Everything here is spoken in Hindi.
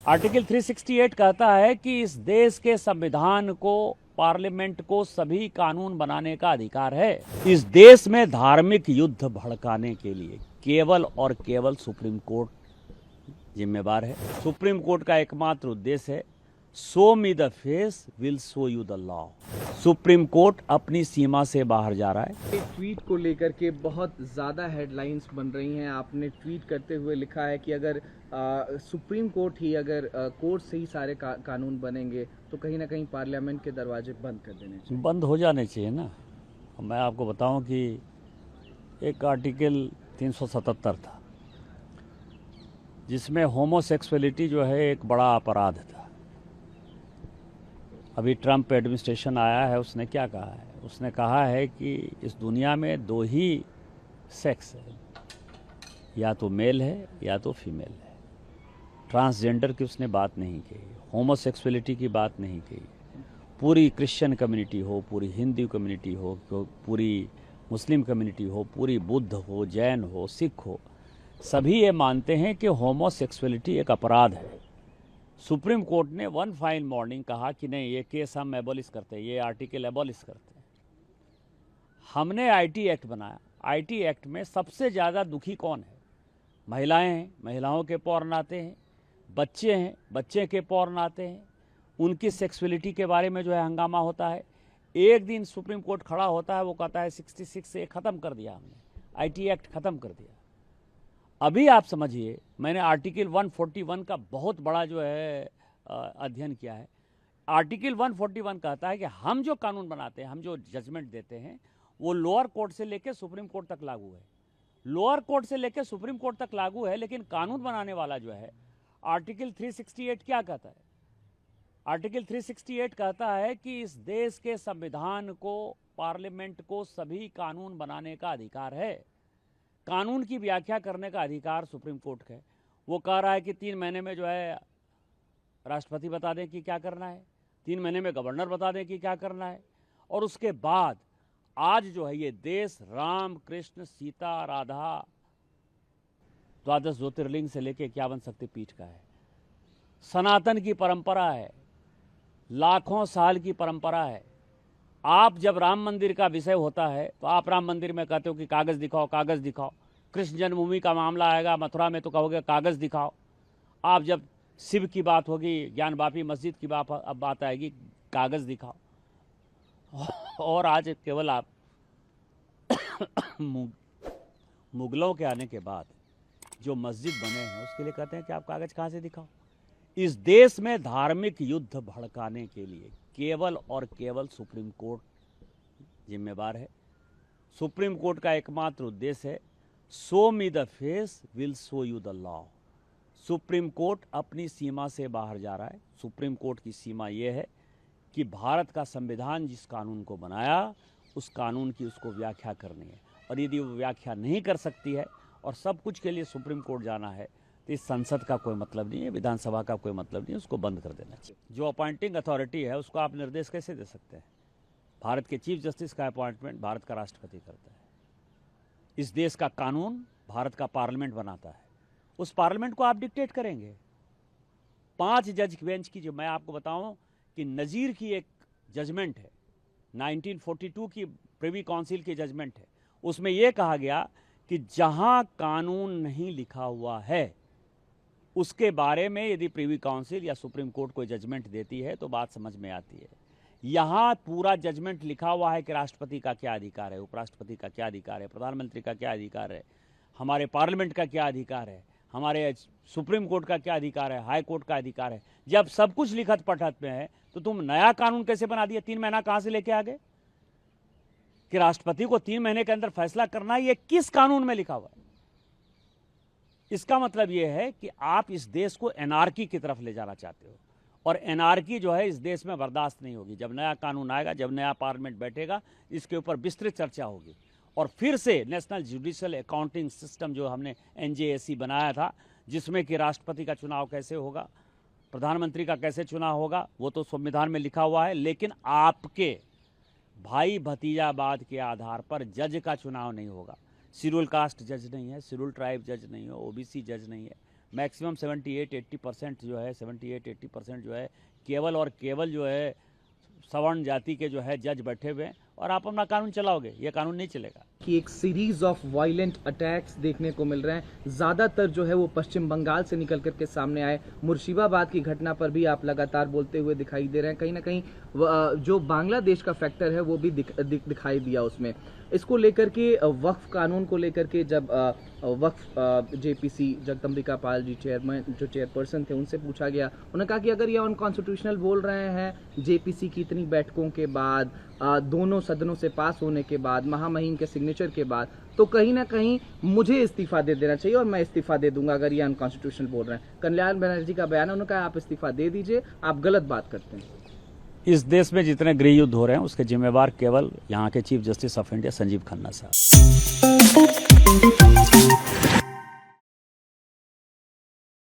आर्टिकल 368 कहता है कि इस देश के संविधान को, पार्लियामेंट को सभी कानून बनाने का अधिकार है। इस देश में धार्मिक युद्ध भड़काने के लिए केवल और केवल सुप्रीम कोर्ट जिम्मेवार है। सुप्रीम कोर्ट का एकमात्र उद्देश्य है show me the face will show you the law. Supreme court अपनी सीमा से बाहर जा रहा है। ट्वीट को लेकर के बहुत ज़्यादा हेडलाइंस बन रही हैं। आपने ट्वीट करते हुए लिखा है कि अगर सुप्रीम कोर्ट ही अगर कोर्ट से ही सारे कानून बनेंगे तो कहीं ना कहीं पार्लियामेंट के दरवाजे बंद कर देने चाहिए। बंद हो जाने चाहिए ना। मैं आपको बताऊं कि एक आर्टिकल 377 था जिसमें होमोसेक्सुअलिटी जो है एक बड़ा अपराध था। अभी ट्रम्प एडमिनिस्ट्रेशन आया है, उसने क्या कहा है? उसने कहा है कि इस दुनिया में दो ही सेक्स है, या तो मेल है या तो फीमेल है। ट्रांसजेंडर की उसने बात नहीं कही, होमोसेक्सुअलिटी की बात नहीं कही। पूरी क्रिश्चियन कम्युनिटी हो, पूरी हिंदू कम्युनिटी हो, पूरी मुस्लिम कम्युनिटी हो, पूरी बुद्ध हो, जैन हो, सिख हो, सभी ये मानते हैं कि होमोसेक्सुअलिटी एक अपराध है। सुप्रीम कोर्ट ने वन फाइन मॉर्निंग कहा कि नहीं, ये केस हम एबॉलिश करते हैं, ये आर्टिकल एबॉलिश करते हैं। हमने आईटी एक्ट बनाया। आईटी एक्ट में सबसे ज़्यादा दुखी कौन है? महिलाएं हैं, महिलाओं के पौर्ण आते हैं, बच्चे हैं, बच्चे के पौर्ण आते हैं, उनकी सेक्सुअलिटी के बारे में जो है हंगामा होता है। एक दिन सुप्रीम कोर्ट खड़ा होता है, वो कहता है 66 से ख़त्म कर दिया हमने, आईटी एक्ट ख़त्म कर दिया। अभी आप समझिए, मैंने आर्टिकल 141 का बहुत बड़ा जो है अध्ययन किया है। आर्टिकल 141 कहता है कि हम जो कानून बनाते हैं, हम जो जजमेंट देते हैं, वो लोअर कोर्ट से लेकर सुप्रीम कोर्ट तक लागू है। लोअर कोर्ट से लेकर सुप्रीम कोर्ट तक लागू है, लेकिन कानून बनाने वाला जो है आर्टिकल 368 क्या कहता है? आर्टिकल 368 कहता है कि इस देश के संविधान को, पार्लियामेंट को सभी कानून बनाने का अधिकार है। कानून की व्याख्या करने का अधिकार सुप्रीम कोर्ट का है। वो कह रहा है कि 3 महीने में जो है राष्ट्रपति बता दें कि क्या करना है, 3 महीने में गवर्नर बता दें कि क्या करना है। और उसके बाद आज जो है ये देश राम, कृष्ण, सीता, राधा, द्वादश ज्योतिर्लिंग से लेकर 51 शक्तिपीठ का है। सनातन की परंपरा है, लाखों साल की परंपरा है। आप जब राम मंदिर का विषय होता है तो आप राम मंदिर में कहते हो कि कागज़ दिखाओ, कागज़ दिखाओ। कृष्ण जन्मभूमि का मामला आएगा मथुरा में तो कहोगे कागज़ दिखाओ। आप जब शिव की बात होगी, ज्ञानवापी मस्जिद की बात आएगी, कागज़ दिखाओ। और आज केवल आप मुगलों के आने के बाद जो मस्जिद बने हैं उसके लिए कहते हैं कि आप कागज़ कहाँ से दिखाओ। इस देश में धार्मिक युद्ध भड़काने के लिए केवल और केवल सुप्रीम कोर्ट जिम्मेवार है। सुप्रीम कोर्ट का एकमात्र उद्देश्य है show me the face will show you the law. Supreme court अपनी सीमा से बाहर जा रहा है। सुप्रीम कोर्ट की सीमा यह है कि भारत का संविधान जिस कानून को बनाया उस कानून की उसको व्याख्या करनी है, और यदि वो व्याख्या नहीं कर सकती है और सब कुछ के लिए सुप्रीम कोर्ट जाना है तो इस संसद का कोई मतलब नहीं है, विधानसभा का कोई मतलब नहीं है, उसको बंद कर देना चाहिए। जो अपॉइंटिंग अथॉरिटी है उसको आप निर्देश कैसे दे सकते हैं? भारत के चीफ जस्टिस का अपॉइंटमेंट भारत का राष्ट्रपति करता है। इस देश का कानून भारत का पार्लियामेंट बनाता है। उस पार्लियामेंट को आप डिक्टेट करेंगे? 5 जज बेंच की, जो मैं आपको बताऊं कि नज़ीर की एक जजमेंट है, 1942 की प्रिवी काउंसिल की जजमेंट है। उसमें यह कहा गया कि जहां कानून नहीं लिखा हुआ है उसके बारे में यदि प्रिवी काउंसिल या सुप्रीम कोर्ट कोई जजमेंट देती है तो बात समझ में आती है। यहाँ पूरा जजमेंट लिखा हुआ है कि राष्ट्रपति का क्या अधिकार है, उपराष्ट्रपति का क्या अधिकार है, प्रधानमंत्री का क्या अधिकार है, हमारे पार्लियामेंट का क्या अधिकार है, हमारे सुप्रीम कोर्ट का क्या अधिकार है, हाई कोर्ट का अधिकार है। जब सब कुछ लिखत पढ़त में है तो तुम नया कानून कैसे बना दिया? 3 महीना कहाँ से लेके आ गए कि राष्ट्रपति को 3 महीने के अंदर फैसला करना है? ये किस कानून में लिखा हुआ है? इसका मतलब यह है कि आप इस देश को एनार्की की तरफ ले जाना चाहते हो, और एनार्की जो है इस देश में बर्दाश्त नहीं होगी। जब नया कानून आएगा, जब नया पार्लियामेंट बैठेगा, इसके ऊपर विस्तृत चर्चा होगी, और फिर से नेशनल जुडिशियल अकाउंटिंग सिस्टम जो हमने NJAC बनाया था, जिसमें कि राष्ट्रपति का चुनाव कैसे होगा, प्रधानमंत्री का कैसे चुनाव होगा, वो तो संविधान में लिखा हुआ है। लेकिन आपके भाई भतीजावाद के आधार पर जज का चुनाव नहीं होगा। शेड्यूल कास्ट जज नहीं है, शेड्यूल ट्राइब जज नहीं है, OBC जज नहीं है, मैक्सिमम 78-80% जो है 78-80% जो है केवल और केवल जो है सवर्ण जाति के जो है जज बैठे हुए हैं और आप अपना कानून चलाओगे, ये कानून नहीं चलेगा। कि एक सीरीज ऑफ वायलेंट अटैक्स देखने को मिल रहे हैं, ज़्यादातर जो है वो पश्चिम बंगाल से निकल करके सामने आए। मुर्शिदाबाद की घटना पर भी आप लगातार बोलते हुए दिखाई दे रहे हैं। कहीं ना कहीं जो बांग्लादेश का फैक्टर है वो भी दिखाई दिया उसमें। इसको लेकर के वक्फ कानून को लेकर के जब वक्फ जेपीसी जगदम्बिका पाल जी चेयरपर्सन थे, उनसे पूछा गया, उन्होंने कहा कि अगर ये अनकॉन्स्टिट्यूशनल बोल रहे हैं जेपीसी की इतनी बैठकों के बाद, दोनों सदनों से पास होने के बाद, महामहिम के सिग्नेचर के बाद, तो कहीं ना कहीं मुझे इस्तीफा दे देना चाहिए और मैं इस्तीफा दे दूंगा अगर ये अनकॉन्स्टिट्यूशनल बोल रहे हैं। कल्याण बनर्जी का बयान है, उन्होंने कहा आप इस्तीफा दे दीजिए, आप गलत बात करते हैं। इस देश में जितने गृह युद्ध हो रहे हैं उसके जिम्मेवार केवल यहाँ के chief justice of India Sanjeev Khanna साहब।